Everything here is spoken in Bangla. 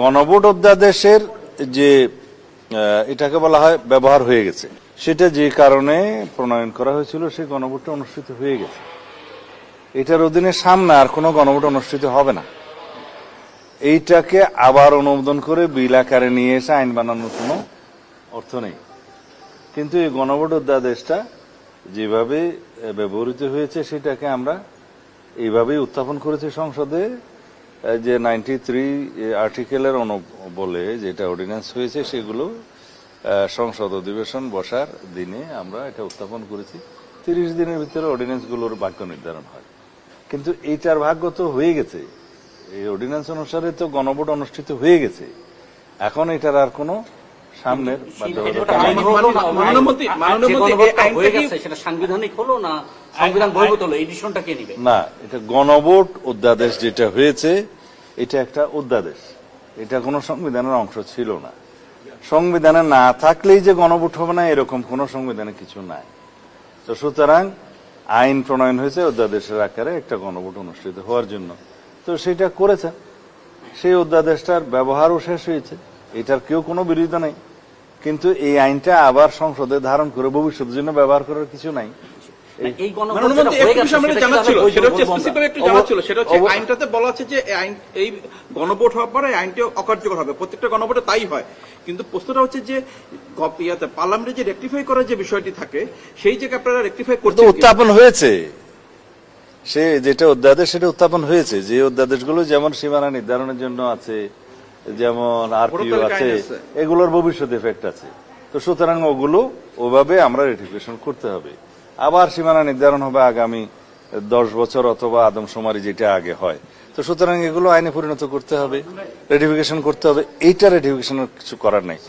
গণভোট অধ্যাদেশের যে এটাকে বলা হয় ব্যবহার হয়ে গেছে, সেটা যে কারণে প্রণয়ন করা হয়েছিল সেই গণভোটটা অনুষ্ঠিত হয়ে গেছে। এটার অধীনে সামনে আর কোনো গণভোট অনুষ্ঠিত হবে না। এইটাকে আবার অনুমোদন করে বিল আকারে নিয়ে এসে আইন বানানোর কোনো অর্থ নেই। কিন্তু এই গণভোট অধ্যাদেশটা যেভাবে ব্যবহৃত হয়েছে সেটাকে আমরা এইভাবেই উত্থাপন করেছি সংসদে, যে 93 আর্টিকেলের বলে যেটা অর্ডিন্যান্স হয়েছে সেগুলো সংসদ অধিবেশন বসার দিনে আমরা এটা উত্থাপন করেছি। 30 দিনের ভিতরে অর্ডিন্যান্সগুলোর ভাগ্য নির্ধারণ হয়। কিন্তু এইটার ভাগ্য তো হয়ে গেছে, এই অর্ডিন্যান্স অনুসারে তো গণভোট অনুষ্ঠিত হয়ে গেছে। এখন এটার আর কোনো সামনের না, এটা গণভোট অধ্যাদেশ যেটা হয়েছে এটা একটা অধ্যাদেশ, এটা কোনো সংবিধানের অংশ ছিল না। সংবিধানে না থাকলেই যে গণভোট হবে না এরকম কোন সংবিধানে কিছু নাই। তো সুতরাং আইন প্রণয়ন হয়েছে অধ্যাদেশের আকারে একটা গণভোট অনুষ্ঠিত হওয়ার জন্য। তো সেটা করেছেন, সেই অধ্যাদেশটার ব্যবহারও শেষ হয়েছে, এটার কেউ কোনো বিরোধিতা নেই। কিন্তু এই আইনটা আবার সংসদে ধারণ করে ভবিষ্যতের জন্য ব্যবহার করার কিছু নাই। আইনটাতে বলা আছে যে এই গণভোট হওয়ার পরে আইনটি অকার্যকর হবে, প্রত্যেকটা গণভোটে তাই হয়। কিন্তু প্রশ্নটা হচ্ছে যে পার্লামেন্টে যে রেকটিফাই করার যে বিষয়টি থাকে সেই জায়গায় আপনারা রেকটিফাই করতে উত্থাপন হয়েছে, সে যেটা অধ্যাদেশ সেটা উত্থাপন হয়েছে। যে অধ্যাদেশগুলো যেমন সীমানা নির্ধারণের জন্য আছে, যেমন আরপিও আছে, এগুলোর ভবিষ্যৎ এফেক্ট আছে। তো সুতরাং ওগুলো ওভাবে আমরা রেটিফিকেশন করতে হবে। আবার সীমানা নির্ধারণ হবে আগামী 10 বছর অথবা আদমশুমারি যেটা আগে হয়। তো সুতরাং এগুলো আইনে পরিণত করতে হবে, রেটিফিকেশন করতে হবে। এইটা রেটিফিকেশনের কিছু করার নাই।